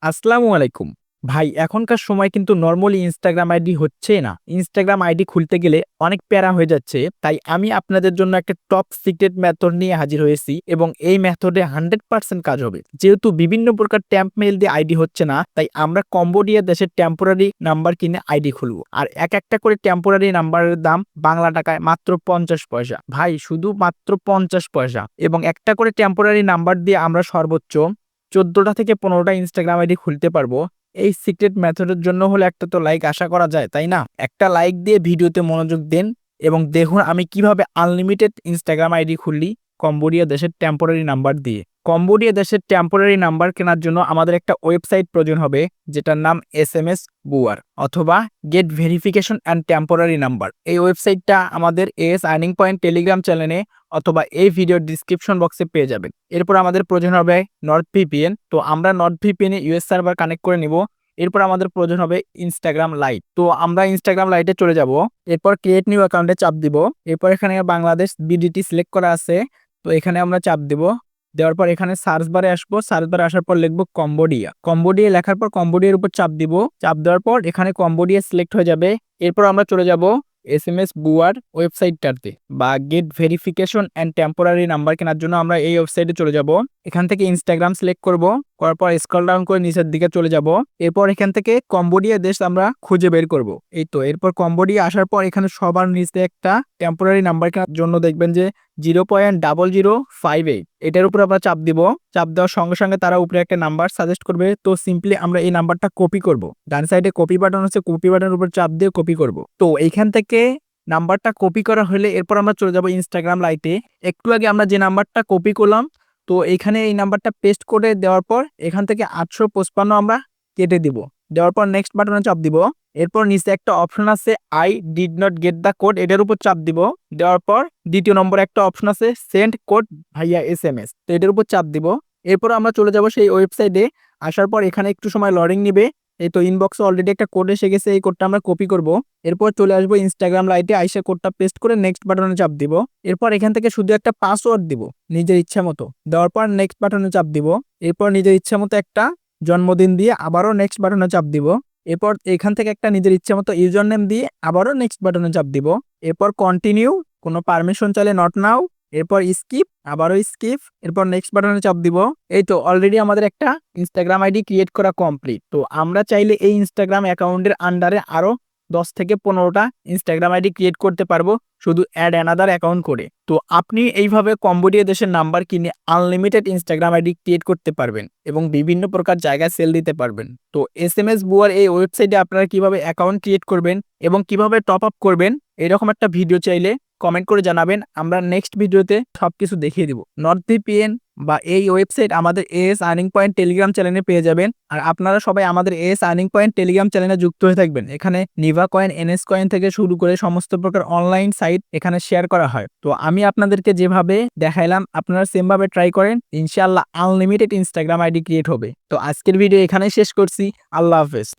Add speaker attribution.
Speaker 1: আসসালামু আলাইকুম। ভাই এখনকার সময় কিন্তু নরমালি Instagram আইডি হচ্ছেই না। Instagram আইডি খুলতে গেলে অনেক প্যারা হয়ে যাচ্ছে। তাই আমি আপনাদের জন্য একটা টপ সিক্রেট মেথড নিয়ে হাজির হয়েছি এবং এই মেথডে 100% কাজ হবে। যেহেতু বিভিন্ন প্রকার ট্যাম্প মেইল দিয়ে আইডি হচ্ছে না, তাই আমরা কম্বোডিয়া দেশের টেম্পোরারি নাম্বার কিনে আইডি খুলবো। আর একটা করে টেম্পোরারি নাম্বারের দাম বাংলা টাকায় মাত্র ৫০ পয়সা। ভাই শুধু মাত্র ৫০ পয়সা এবং একটা করে টেম্পোরারি নাম্বার দিয়ে আমরা সর্বোচ্চ ১৪টা থেকে ১৫টা Instagram আইডি খুলতে পারবো। এই সিক্রেট মেথডের জন্য হলে একটা তো লাইক আশা করা যায়, তাই না? একটা লাইক দিয়ে ভিডিওতে মনোযোগ দেন এবং দেখুন আমি কিভাবে আনলিমিটেড Instagram আইডি খুলি কম্বোডিয়া দেশের টেম্পোরারি নাম্বার দিয়ে। কম্বোডিয়া দেশের টেম্পোরারি নাম্বার কেনার জন্য আমাদের একটা ওয়েবসাইট প্রয়োজন হবে, যেটার নাম এসএমএস বুয়ার অথবা gate verification and temporary number. এই ওয়েবসাইটটা আমাদের এএস আর্নিং পয়েন্ট টেলিগ্রাম চ্যানেলে অথবা এই ভিডিওর ডিসক্রিপশন বক্সে পেয়ে যাবেন। এরপর আমাদের প্রয়োজন হবে নর্থ ভিপিএন। তো আমরা north VPN a US server connect করে নিব। এরপর আমাদের প্রয়োজন হবে ইনস্টাগ্রাম লাইট। তো আমরা ইনস্টাগ্রাম লাইটে চলে যাব। এরপর ক্রিয়েট নিউ অ্যাকাউন্টে চাপ দিব। এরপর এখানে বাংলাদেশ বিডিটি সিলেক্ট করা আছে, তো এখানে আমরা চাপ দিব। দেওয়ার পর এখানে সার্চ বারে আসবো। সার্চ বারে আসার পর লিখবো কম্বোডিয়া। কম্বোডিয়া লেখার পর কম্বোডিয়ার উপর চাপ দিব। চাপ দেওয়ার পর এখানে কম্বোডিয়া সিলেক্ট হয়ে যাবে। এরপর আমরা চলে যাব এসএমএস বুয়ার ওয়েবসাইটটাতে বা gate verification and temporary number কেনার জন্য আমরা এই ওয়েবসাইটে চলে যাব। এখান থেকে ইনস্টাগ্রাম সিলেক্ট করব। করার পর স্ক্রল ডাউন করে নিচের দিকে চলে যাব। এরপর এখান থেকে কম্বোডিয়া দেশ আমরা খুঁজে বের করব। এই তো এরপর কম্বোডিয়া আসার পর এখানে সবার নিচে একটা টেম্পোরারি নাম্বার কেনার জন্য দেখবেন যে 0.0058 এটার উপর আমরা চাপ দিব। চাপ দেওয়ার সঙ্গে সঙ্গে তারা উপরে একটা নাম্বার সাজেস্ট করবে। তো সিম্পলি আমরা এই নাম্বারটা কপি করব। ডান সাইডে কপি বাটন আছে, কপি বাটনের উপর চাপ দিয়ে কপি করব। তো এইখান থেকে নাম্বারটা কপি করা হলে এরপর আমরা চলে যাব ইনস্টাগ্রাম লাইটে। একটু আগে আমরা যে নাম্বারটা কপি করলাম, তো এখানে এই নাম্বারটা পেস্ট করে দেওয়ার পর এখান থেকে 855 আমরা কেটে দিব। দেওয়ার পর নেক্সট বাটনে চাপ দিব। এরপর নিচে একটা অপশন আছে I did not get the code, এটার উপর চাপ দিব। দেওয়ার পর দ্বিতীয় নম্বর একটা অপশন আছে সেন্ড কোড ভাইয়া এসএমএস, তো এটার উপর চাপ দিব। এরপর আমরা চলে যাব সেই ওয়েবসাইটে। আসার পর এখানে একটু সময় লোডিং নিবে। এই তো ইনবক্সে অলরেডি একটা কোড এসে গেছে, এই কোডটা আমরা কপি করব। এরপর চলে আসবো ইনস্টাগ্রাম লাইটে, আইসা কোডটা পেস্ট করে নেক্সট বাটনে চাপ দিব। এরপর এখান থেকে শুধু একটা পাসওয়ার্ড দিব নিজের ইচ্ছা মতো। দেওয়ার পর নেক্সট বাটনে চাপ দিব। এরপর নিজের ইচ্ছা মতো একটা জন্মদিন দিয়ে আবারও নেক্সট বাটনে চাপ দিব। এরপর এখান থেকে একটা নিজের ইচ্ছা মতো ইউজার নেম দিয়ে আবারও নেক্সট বাটনে চাপ দিব। এরপর কন্টিনিউ, কোনো পারমিশন চাইলে নট নাও। এরপর স্কিপ, আবারও স্কিপ। এরপর নেক্সট বাটনে চাপ দিব। এই তো অলরেডি আমাদের একটা ইনস্টাগ্রাম আইডি ক্রিয়েট করা কমপ্লিট। তো আমরা চাইলে এই ইনস্টাগ্রাম অ্যাকাউন্টের আন্ডারে আরো 10 থেকে 15টা ইনস্টাগ্রাম আইডি ক্রিয়েট করতে পারবো শুধু অ্যাড অ্যানাদার অ্যাকাউন্ট করে। তো আপনি এইভাবে কম্বোডিয়া দেশের নাম্বার কিনে আনলিমিটেড ইনস্টাগ্রাম আইডি ক্রিয়েট করতে পারবেন এবং বিভিন্ন প্রকার জায়গায় সেল দিতে পারবেন। তো এসএমএস বুয়ার এই ওয়েবসাইটে আপনারা কিভাবে অ্যাকাউন্ট ক্রিয়েট করবেন এবং কিভাবে টপ আপ করবেন এরকম একটা ভিডিও চাইলে কমেন্ট করে জানাবেন। আমরা নেক্সট ভিডিওতে সবকিছু দেখিয়ে দিব। নর্থ ভিপিএন বা এই ওয়েবসাইট আমাদের এএস আর্নিং পয়েন্ট টেলিগ্রাম চ্যানেলে পেয়ে যাবেন। আর আপনারা সবাই আমাদের এএস আর্নিং পয়েন্ট টেলিগ্রাম চ্যানেলে যুক্ত হয়ে থাকবেন। এখানে নিভা কয়েন, এনএস কয়েন থেকে শুরু করে সমস্ত প্রকার অনলাইন সাইট এখানে শেয়ার করা হয়। তো আমি আপনাদেরকে যেভাবে দেখাইলাম আপনারা সেম ভাবে ট্রাই করেন, ইনশাআল্লাহ আনলিমিটেড ইনস্টাগ্রাম আইডি ক্রিয়েট হবে। তো আজকের ভিডিও এখানেই শেষ করছি। আল্লাহ হাফেজ।